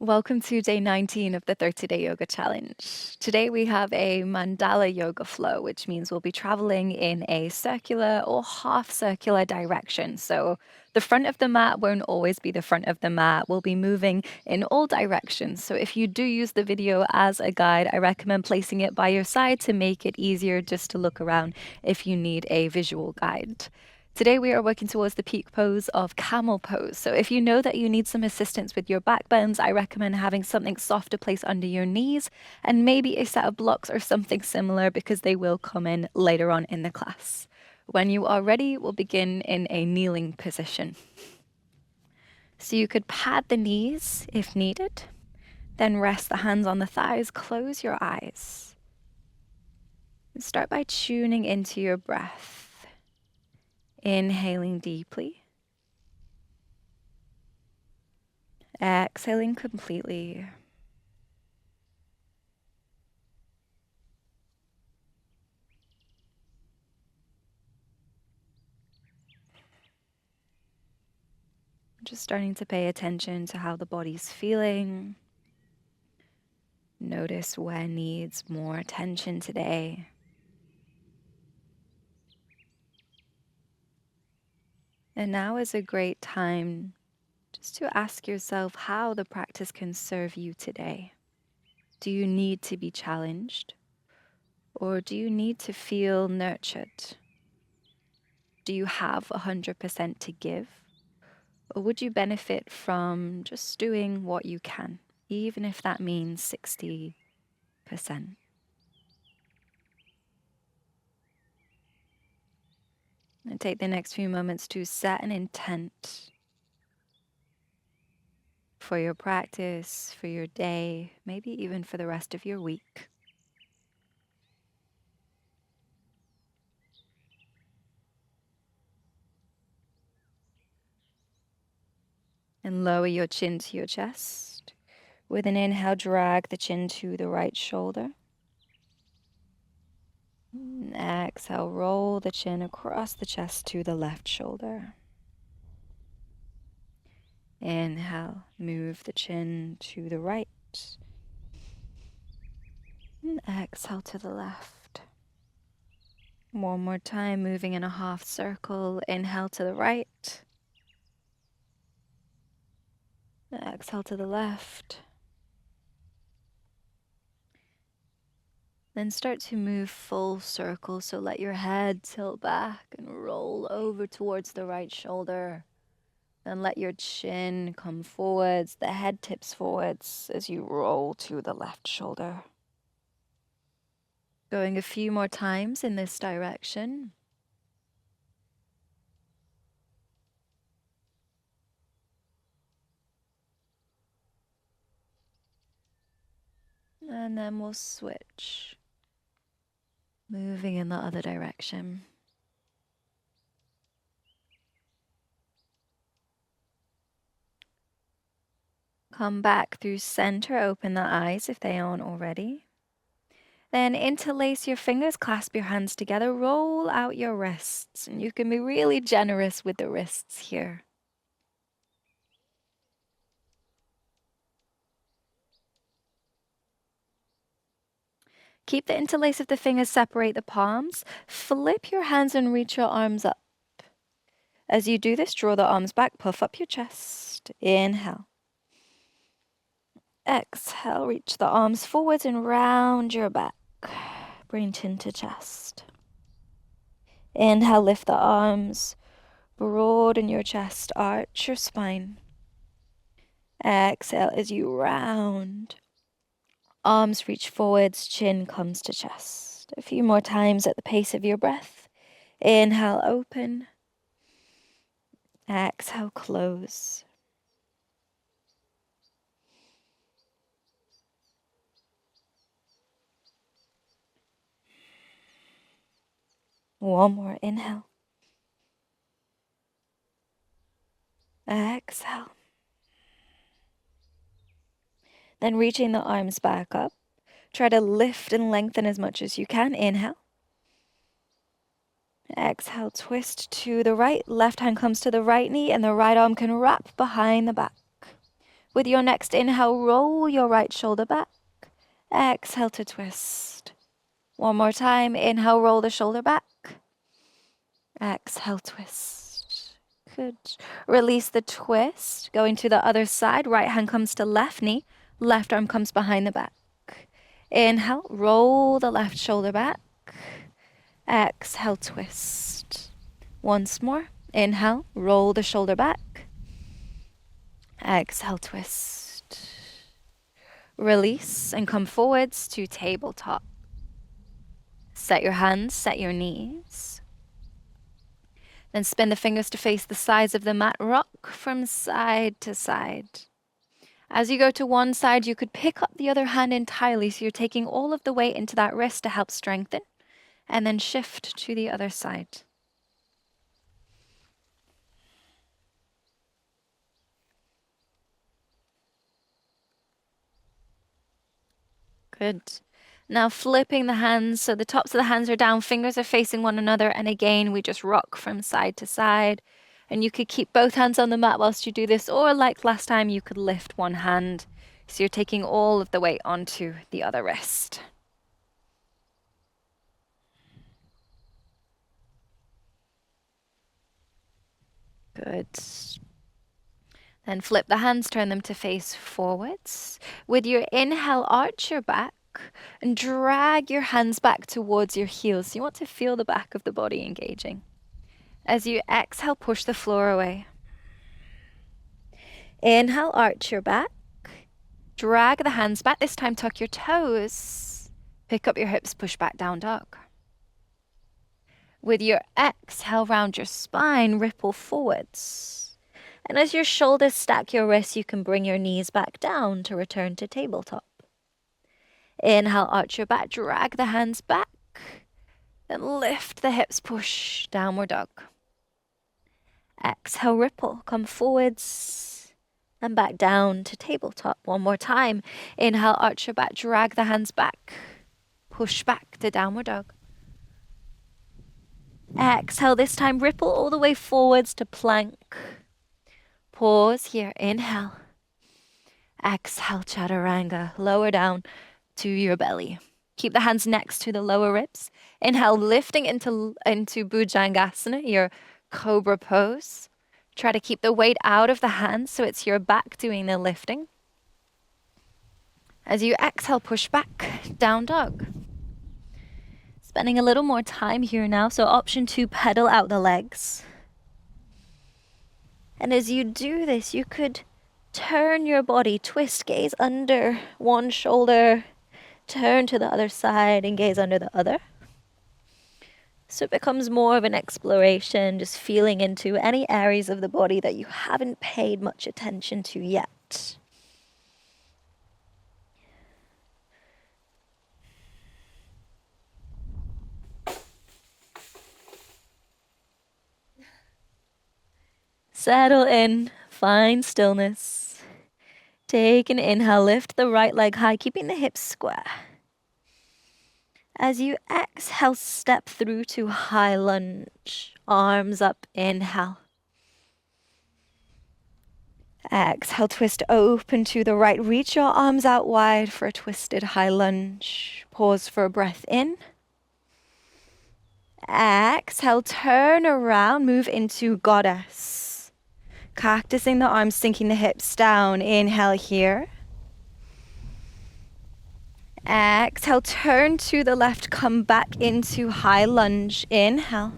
Welcome to day 19 of the 30-day yoga challenge. Today we have a mandala yoga flow, which means we'll be traveling in a circular or half circular direction. So the front of the mat won't always be the front of the mat. We'll be moving in all directions. So if you do use the video as a guide, I recommend placing it by your side to make it easier just to look around if you need a visual guide. Today we are working towards the peak pose of camel pose. So if you know that you need some assistance with your back bends, I recommend having something soft to place under your knees and maybe a set of blocks or something similar because they will come in later on in the class. When you are ready, we'll begin in a kneeling position. So you could pad the knees if needed, then rest the hands on the thighs, close your eyes. And start by tuning into your breath. Inhaling deeply. Exhaling completely. Just starting to pay attention to how the body's feeling. Notice where needs more attention today. And now is a great time just to ask yourself how the practice can serve you today. Do you need to be challenged? Or do you need to feel nurtured? Do you have 100% to give? Or would you benefit from just doing what you can, even if that means 60%? And take the next few moments to set an intent for your practice, for your day, maybe even for the rest of your week. And lower your chin to your chest. With an inhale, drag the chin to the right shoulder. And exhale, roll the chin across the chest to the left shoulder. Inhale, move the chin to the right. And exhale to the left. One more time, moving in a half circle. Inhale to the right. Exhale to the left. Then start to move full circle. So let your head tilt back and roll over towards the right shoulder. Then let your chin come forwards, the head tips forwards as you roll to the left shoulder. Going a few more times in this direction. And then we'll switch. Moving in the other direction. Come back through center, open the eyes if they aren't already. Then interlace your fingers, clasp your hands together, roll out your wrists. And you can be really generous with the wrists here. Keep the interlace of the fingers, separate the palms. Flip your hands and reach your arms up. As you do this, draw the arms back, puff up your chest. Inhale. Exhale, reach the arms forwards and round your back. Bring chin to chest. Inhale, lift the arms, broaden your chest, arch your spine. Exhale as you round. Arms reach forwards, chin comes to chest. A few more times at the pace of your breath. Inhale, open. Exhale, close. One more inhale. Exhale. Then reaching the arms back up. Try to lift and lengthen as much as you can. Inhale. Exhale, twist to the right. Left hand comes to the right knee and the right arm can wrap behind the back. With your next inhale, roll your right shoulder back. Exhale to twist. One more time. Inhale, roll the shoulder back. Exhale, twist. Good. Release the twist. Going to the other side. Right hand comes to left knee. Left arm comes behind the back. Inhale, roll the left shoulder back. Exhale, twist. Once more. Inhale, roll the shoulder back. Exhale, twist. Release and come forwards to tabletop. Set your hands, set your knees. Then spin the fingers to face the sides of the mat. Rock from side to side. As you go to one side, you could pick up the other hand entirely, so you're taking all of the weight into that wrist to help strengthen, and then shift to the other side. Good. Now flipping the hands, so the tops of the hands are down, fingers are facing one another, and again, we just rock from side to side. And you could keep both hands on the mat whilst you do this, or like last time, you could lift one hand. So you're taking all of the weight onto the other wrist. Good. Then flip the hands, turn them to face forwards. With your inhale, arch your back and drag your hands back towards your heels. You want to feel the back of the body engaging. As you exhale, push the floor away. Inhale, arch your back. Drag the hands back. This time, tuck your toes. Pick up your hips, push back, down dog. With your exhale, round your spine, ripple forwards. And as your shoulders stack your wrists, you can bring your knees back down to return to tabletop. Inhale, arch your back, drag the hands back. Then lift the hips, push, downward dog. Exhale, ripple, come forwards and back down to tabletop. One more time. Inhale, arch your back, drag the hands back. Push back to downward dog. Exhale, this time ripple all the way forwards to plank. Pause here, inhale. Exhale, chaturanga, lower down to your belly. Keep the hands next to the lower ribs. Inhale, lifting into Bhujangasana, your cobra pose. Try to keep the weight out of the hands so it's your back doing the lifting. As you exhale, push back, down dog. Spending a little more time here now, so option 2, pedal out the legs. And as you do this, you could turn your body, twist, gaze under one shoulder, turn to the other side and gaze under the other. So it becomes more of an exploration, just feeling into any areas of the body that you haven't paid much attention to yet. Settle in, find stillness. Take an inhale, lift the right leg high, keeping the hips square. As you exhale, step through to high lunge. Arms up, inhale. Exhale, twist open to the right. Reach your arms out wide for a twisted high lunge. Pause for a breath in. Exhale, turn around, move into goddess. Cactusing the arms, sinking the hips down. Inhale here. Exhale, turn to the left, come back into high lunge. Inhale.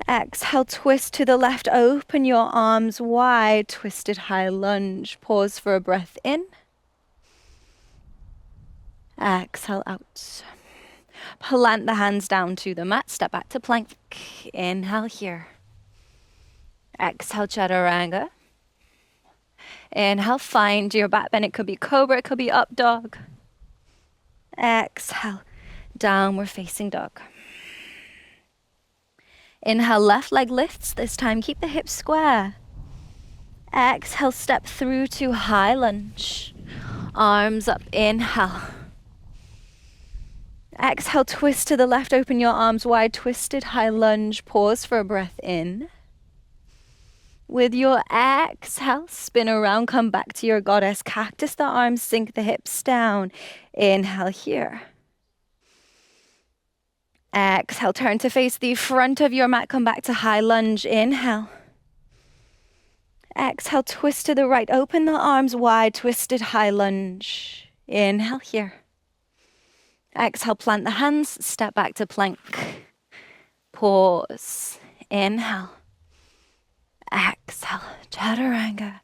Exhale, twist to the left, open your arms wide, twisted high lunge. Pause for a breath in. Exhale out. Plant the hands down to the mat, step back to plank. Inhale here. Exhale, chaturanga. Inhale, find your back bend. It could be cobra, it could be up dog. Exhale, downward facing dog. Inhale, left leg lifts. This time, keep the hips square. Exhale, step through to high lunge. Arms up, inhale. Exhale, twist to the left, open your arms wide, twisted high lunge. Pause for a breath in. With your exhale, spin around, come back to your goddess cactus the arms, sink the hips down. Inhale here. Exhale, turn to face the front of your mat, come back to high lunge. Inhale. Exhale, twist to the right, open the arms wide, twisted high lunge. Inhale here. Exhale, plant the hands, step back to plank. Pause. Inhale. Exhale, chaturanga.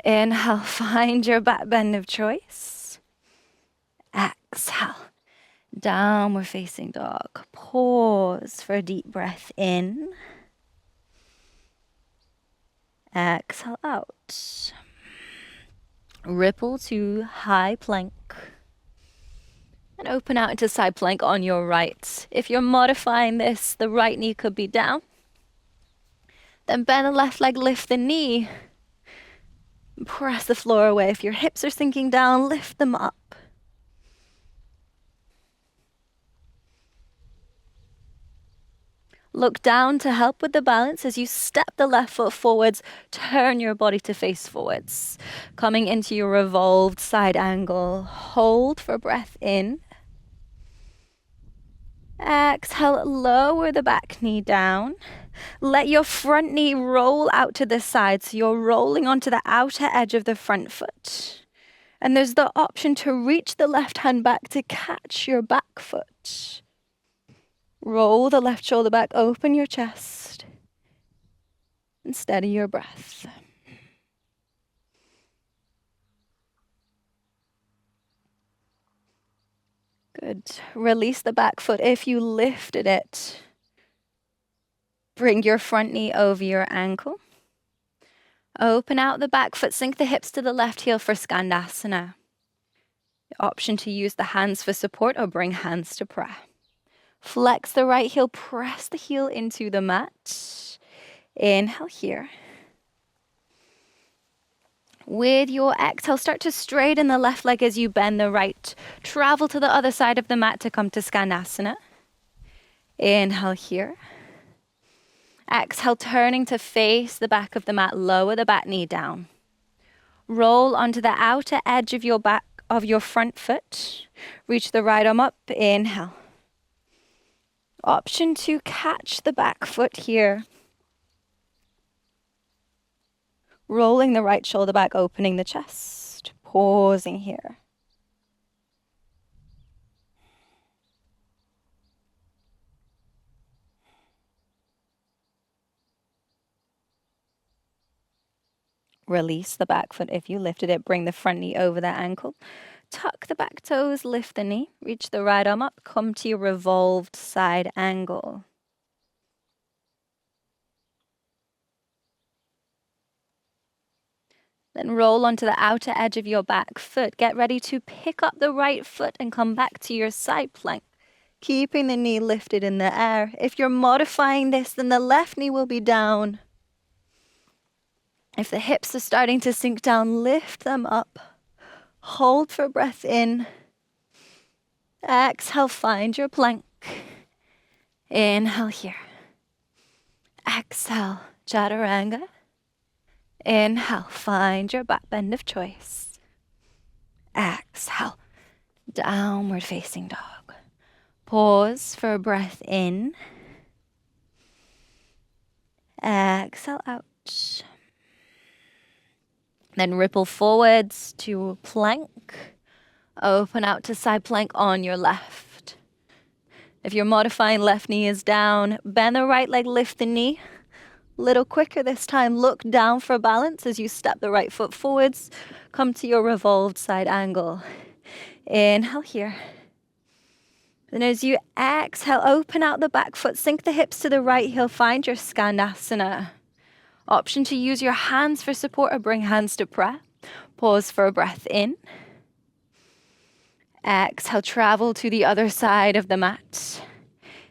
Inhale, find your back bend of choice. Exhale, downward facing dog. Pause for a deep breath in. Exhale out. Ripple to high plank. And open out into side plank on your right. If you're modifying this, the right knee could be down. Then bend the left leg, lift the knee. Press the floor away. If your hips are sinking down, lift them up. Look down to help with the balance as you step the left foot forwards, turn your body to face forwards. Coming into your revolved side angle. Hold for breath in. Exhale, lower the back knee down. Let your front knee roll out to the side, so you're rolling onto the outer edge of the front foot. And there's the option to reach the left hand back to catch your back foot. Roll the left shoulder back, open your chest, and steady your breath. Good. Release the back foot if you lifted it. Bring your front knee over your ankle. Open out the back foot, sink the hips to the left heel for Skandasana. The option to use the hands for support or bring hands to prayer. Flex the right heel, press the heel into the mat. Inhale here. With your exhale, start to straighten the left leg as you bend the right. Travel to the other side of the mat to come to Skandasana. Inhale here. Exhale, turning to face the back of the mat, lower the back knee down. Roll onto the outer edge of your front foot. Reach the right arm up, inhale. Option to catch the back foot here. Rolling the right shoulder back, opening the chest. Pausing here. Release the back foot if you lifted it. Bring the front knee over the ankle. Tuck the back toes, lift the knee. Reach the right arm up. Come to your revolved side angle. Then roll onto the outer edge of your back foot. Get ready to pick up the right foot and come back to your side plank, keeping the knee lifted in the air. If you're modifying this, then the left knee will be down. If the hips are starting to sink down, lift them up. Hold for breath in. Exhale, find your plank. Inhale here. Exhale, chaturanga. Inhale, find your back bend of choice. Exhale, downward facing dog. Pause for a breath in. Exhale out. Then ripple forwards to plank. Open out to side plank on your left. If you're modifying, left knee is down. Bend the right leg, lift the knee. Little quicker this time. Look down for balance as you step the right foot forwards. Come to your revolved side angle. Inhale here. Then as you exhale, open out the back foot. Sink the hips to the right heel. Find your Skandasana. Option to use your hands for support or bring hands to prayer. Pause for a breath in. Exhale, travel to the other side of the mat.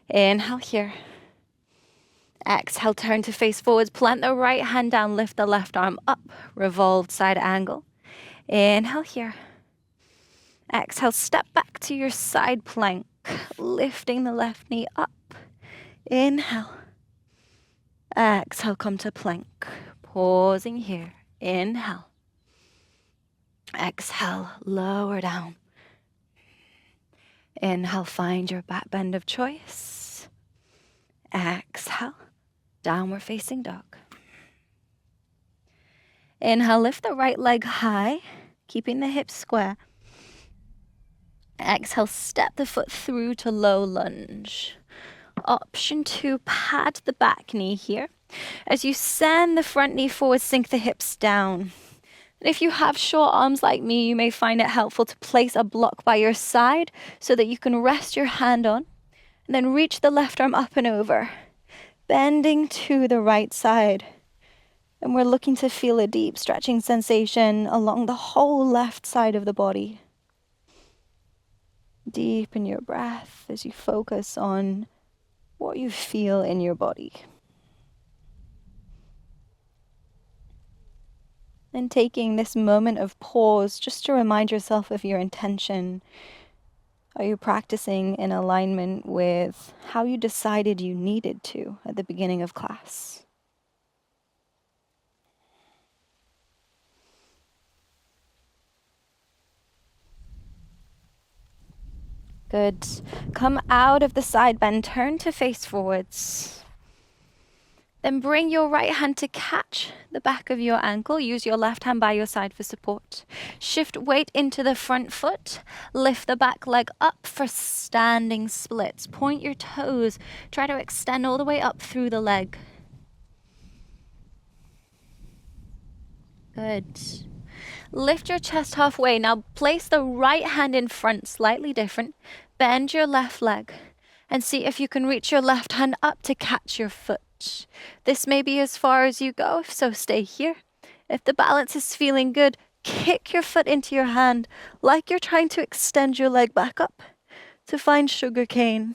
Inhale here. Exhale, turn to face forwards. Plant the right hand down, lift the left arm up. Revolved side angle. Inhale here. Exhale, step back to your side plank. Lifting the left knee up. Inhale. Exhale, come to plank. Pausing here. Inhale. Exhale, lower down. Inhale, find your back bend of choice. Exhale, downward facing dog. Inhale, lift the right leg high, keeping the hips square. Exhale, step the foot through to low lunge. Option 2, pad the back knee here. As you send the front knee forward, sink the hips down. And if you have short arms like me, you may find it helpful to place a block by your side so that you can rest your hand on, and then reach the left arm up and over, bending to the right side. And we're looking to feel a deep stretching sensation along the whole left side of the body. Deepen your breath as you focus on what you feel in your body. And taking this moment of pause just to remind yourself of your intention. Are you practicing in alignment with how you decided you needed to at the beginning of class? Good. Come out of the side bend, turn to face forwards. Then bring your right hand to catch the back of your ankle. Use your left hand by your side for support. Shift weight into the front foot. Lift the back leg up for standing splits. Point your toes. Try to extend all the way up through the leg. Good. Lift your chest halfway. Now place the right hand in front, slightly different. Bend your left leg and see if you can reach your left hand up to catch your foot. This may be as far as you go, so stay here. If the balance is feeling good, kick your foot into your hand like you're trying to extend your leg back up to find sugar cane.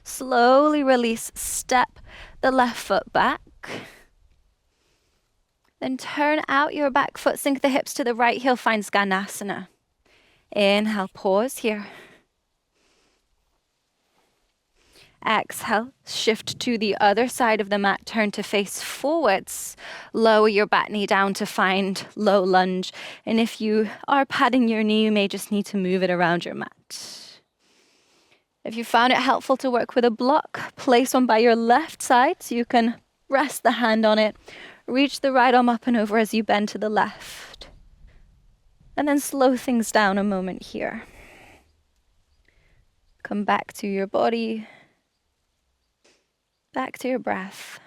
Slowly release, step the left foot back. Then turn out your back foot, sink the hips to the right heel, find Skanasana. Inhale, pause here. Exhale, shift to the other side of the mat, turn to face forwards. Lower your back knee down to find low lunge. And if you are padding your knee, you may just need to move it around your mat. If you found it helpful to work with a block, place one by your left side so you can rest the hand on it. Reach the right arm up and over as you bend to the left. And then slow things down a moment here. Come back to your body, back to your breath.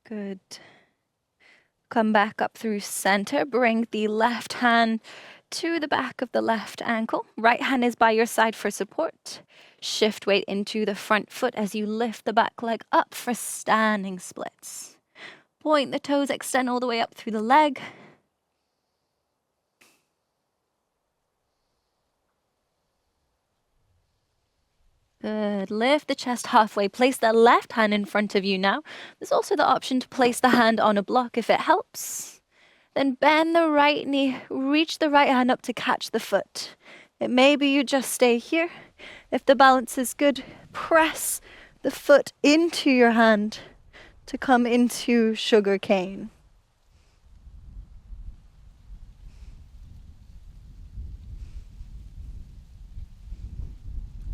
Good. Come back up through center. Bring the left hand to the back of the left ankle. Right hand is by your side for support. Shift weight into the front foot as you lift the back leg up for standing splits. Point the toes, extend all the way up through the leg. Good. Lift the chest halfway. Place the left hand in front of you now. There's also the option to place the hand on a block if it helps. Then bend the right knee. Reach the right hand up to catch the foot. It may be you just stay here. If the balance is good, press the foot into your hand to come into sugar cane.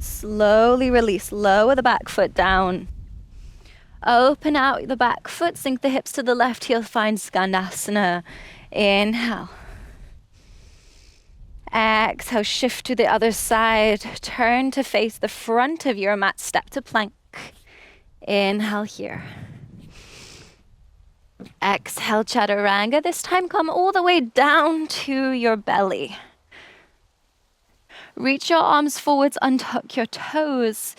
Slowly release, lower the back foot down. Open out the back foot, sink the hips to the left heel, find Skanasana. Inhale. Exhale, shift to the other side. Turn to face the front of your mat, step to plank. Inhale here. Exhale, chaturanga. This time come all the way down to your belly. Reach your arms forwards, untuck your toes.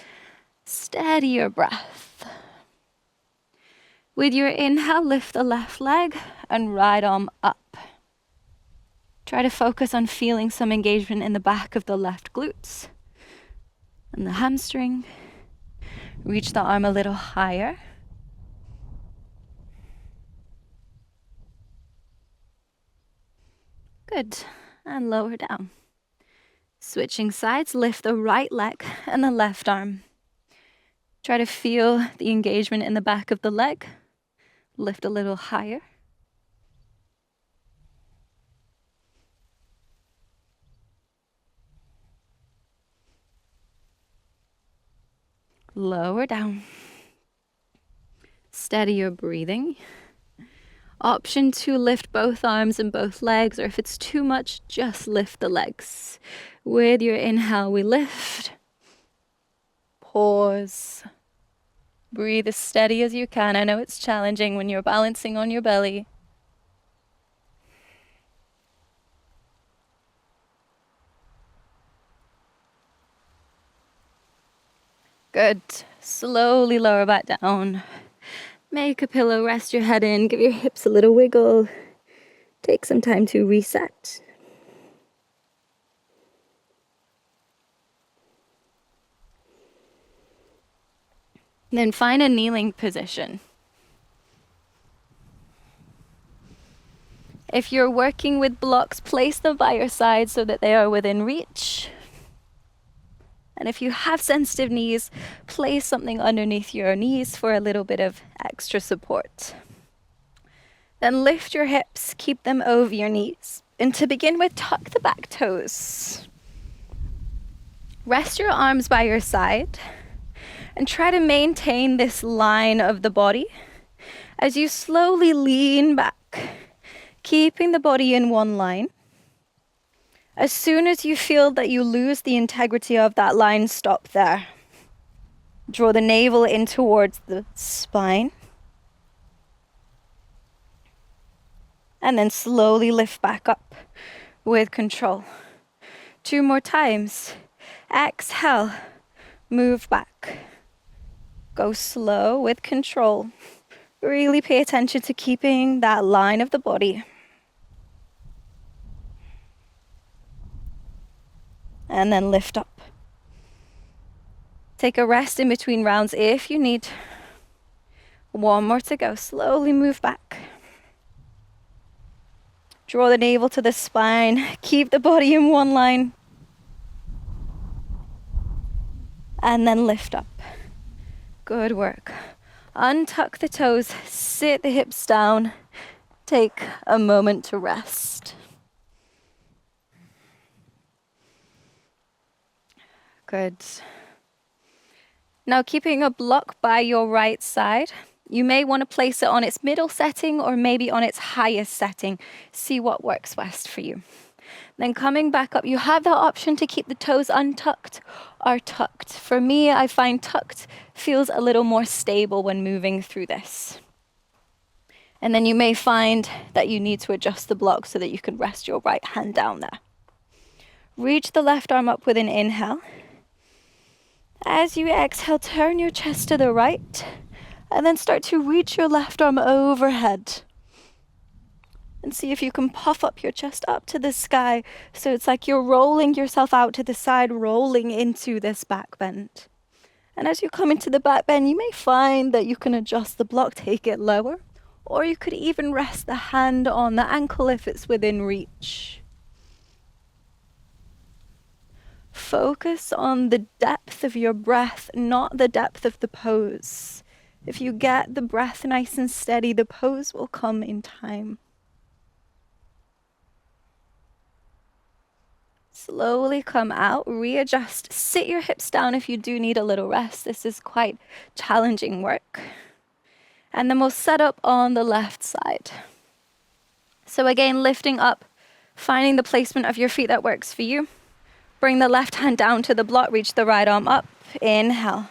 Steady your breath. With your inhale, lift the left leg and right arm up. Try to focus on feeling some engagement in the back of the left glutes and the hamstring. Reach the arm a little higher. Good. And lower down. Switching sides, lift the right leg and the left arm. Try to feel the engagement in the back of the leg. Lift a little higher. Lower down. Steady your breathing. Option to lift both arms and both legs, or if it's too much, just lift the legs. With your inhale, we lift. Pause. Breathe as steady as you can. I know it's challenging when you're balancing on your belly. Good. Slowly lower back down. Make a pillow, rest your head in, give your hips a little wiggle. Take some time to reset. Then find a kneeling position. If you're working with blocks, place them by your side so that they are within reach. And if you have sensitive knees, place something underneath your knees for a little bit of extra support. Then lift your hips, keep them over your knees. And to begin with, tuck the back toes. Rest your arms by your side and try to maintain this line of the body as you slowly lean back, keeping the body in one line. As soon as you feel that you lose the integrity of that line, stop there. Draw the navel in towards the spine. And then slowly lift back up with control. 2 more times. Exhale, move back. Go slow with control. Really pay attention to keeping that line of the body. And then lift up. Take a rest in between rounds if you need. 1 more to go. Slowly move back. Draw the navel to the spine. Keep the body in one line. And then lift up. Good work. Untuck the toes. Sit the hips down. Take a moment to rest. Good. Now keeping a block by your right side, you may want to place it on its middle setting or maybe on its highest setting. See what works best for you. Then coming back up, you have the option to keep the toes untucked or tucked. For me, I find tucked feels a little more stable when moving through this. And then you may find that you need to adjust the block so that you can rest your right hand down there. Reach the left arm up with an inhale. As you exhale, turn your chest to the right and then start to reach your left arm overhead. And see if you can puff up your chest up to the sky so it's like you're rolling yourself out to the side, rolling into this back bend. And as you come into the back bend, you may find that you can adjust the block, take it lower, or you could even rest the hand on the ankle if it's within reach. Focus on the depth of your breath, not the depth of the pose. If you get the breath nice and steady, the pose will come in time. Slowly come out, readjust, sit your hips down if you do need a little rest. This is quite challenging work. And then we'll set up on the left side. So again, lifting up, finding the placement of your feet that works for you. Bring the left hand down to the block, reach the right arm up, inhale.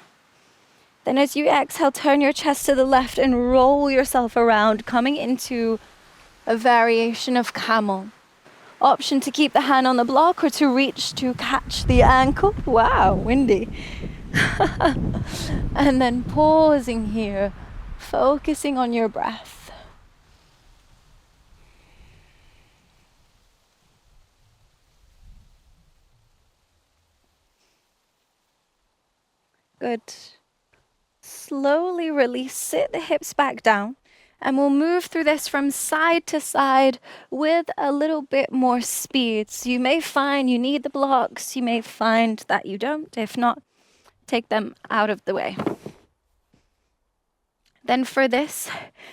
Then as you exhale, turn your chest to the left and roll yourself around, coming into a variation of camel. Option to keep the hand on the block or to reach to catch the ankle. Wow, windy. And then pausing here, focusing on your breath. Good. Slowly release, sit the hips back down, and we'll move through this from side to side with a little bit more speed. So you may find you need the blocks, you may find that you don't. If not, take them out of the way. Then for this,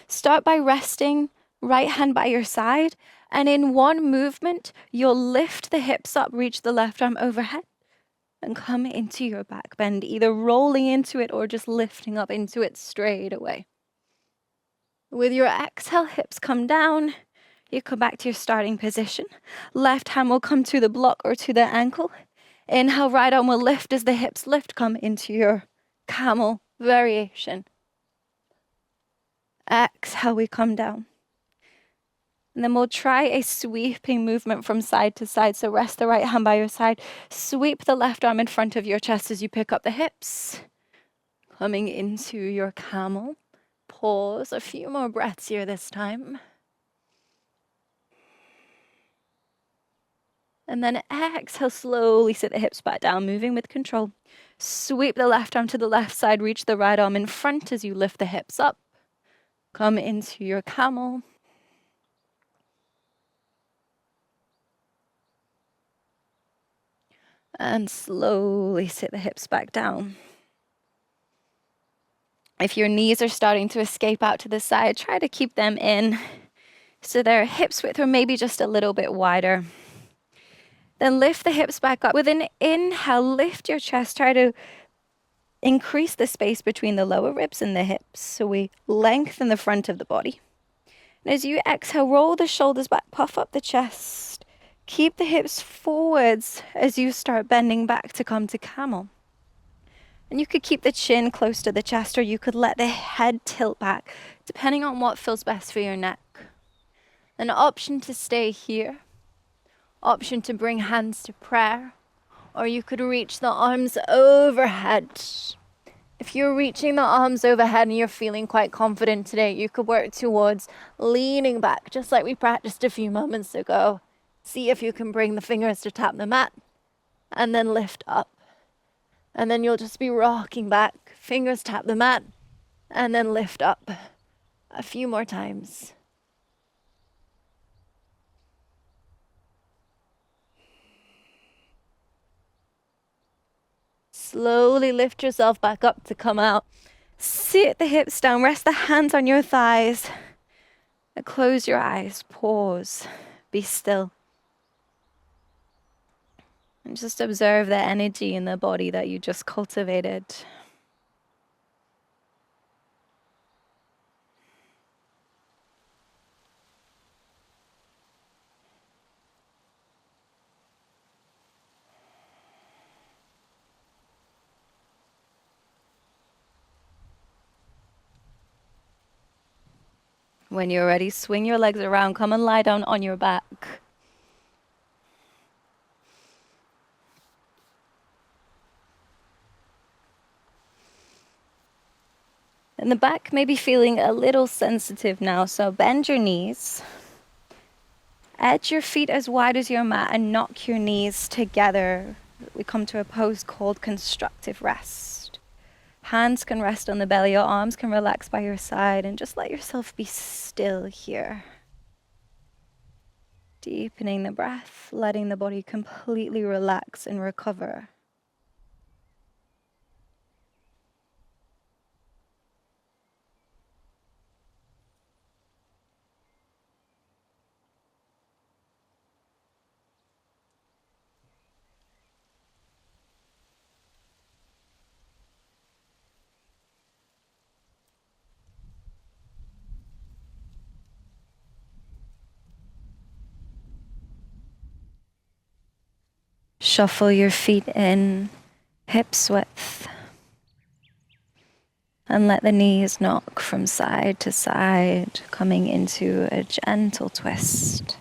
start by resting right hand by your side, and in one movement, you'll lift the hips up, reach the left arm overhead, and come into your back bend, either rolling into it or just lifting up into it straight away. With your exhale, hips come down. You come back to your starting position. Left hand will come to the block or to the ankle. Inhale, right arm will lift as the hips lift, come into your camel variation. Exhale, we come down. And then we'll try a sweeping movement from side to side. So rest the right hand by your side. Sweep the left arm in front of your chest as you pick up the hips. Coming into your camel. Pause. A few more breaths here this time. And then exhale, slowly sit the hips back down, moving with control. Sweep the left arm to the left side. Reach the right arm in front as you lift the hips up. Come into your camel. And slowly sit the hips back down. If your knees are starting to escape out to the side, try to keep them in so they're hips width or maybe just a little bit wider. Then lift the hips back up. With an inhale, lift your chest. Try to increase the space between the lower ribs and the hips. So we lengthen the front of the body. And as you exhale, roll the shoulders back, puff up the chest. Keep the hips forwards as you start bending back to come to camel. And you could keep the chin close to the chest, or you could let the head tilt back, depending on what feels best for your neck. An option to stay here. Option to bring hands to prayer, or you could reach the arms overhead. If you're reaching the arms overhead and you're feeling quite confident today, you could work towards leaning back, just like we practiced a few moments ago. See if you can bring the fingers to tap the mat, and then lift up. And then you'll just be rocking back, fingers tap the mat, and then lift up a few more times. Slowly lift yourself back up to come out. Sit the hips down, rest the hands on your thighs. And close your eyes, pause, be still. And just observe the energy in the body that you just cultivated. When you're ready, swing your legs around, come and lie down on your back. And the back may be feeling a little sensitive now, so bend your knees. Edge your feet as wide as your mat and knock your knees together. We come to a pose called constructive rest. Hands can rest on the belly, your arms can relax by your side, and just let yourself be still here. Deepening the breath, letting the body completely relax and recover. Shuffle your feet in, hips width. And let the knees knock from side to side, coming into a gentle twist.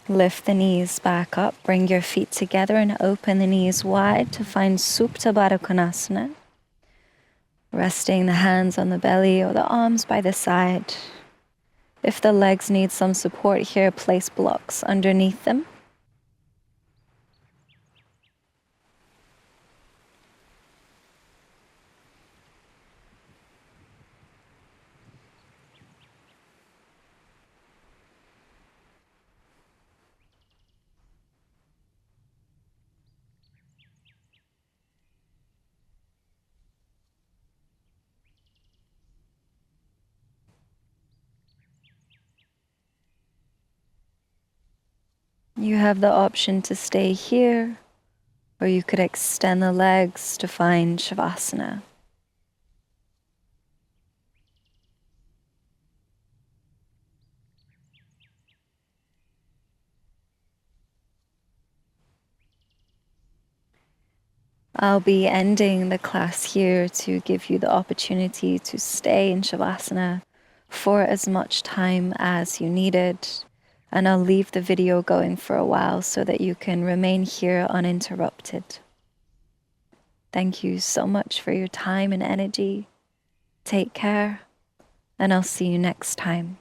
Lift the knees back up, bring your feet together and open the knees wide to find Supta Baddha Konasana. Resting the hands on the belly or the arms by the side. If the legs need some support here, place blocks underneath them. You have the option to stay here, or you could extend the legs to find Shavasana. I'll be ending the class here to give you the opportunity to stay in Shavasana for as much time as you needed. And I'll leave the video going for a while so that you can remain here uninterrupted. Thank you so much for your time and energy. Take care, and I'll see you next time.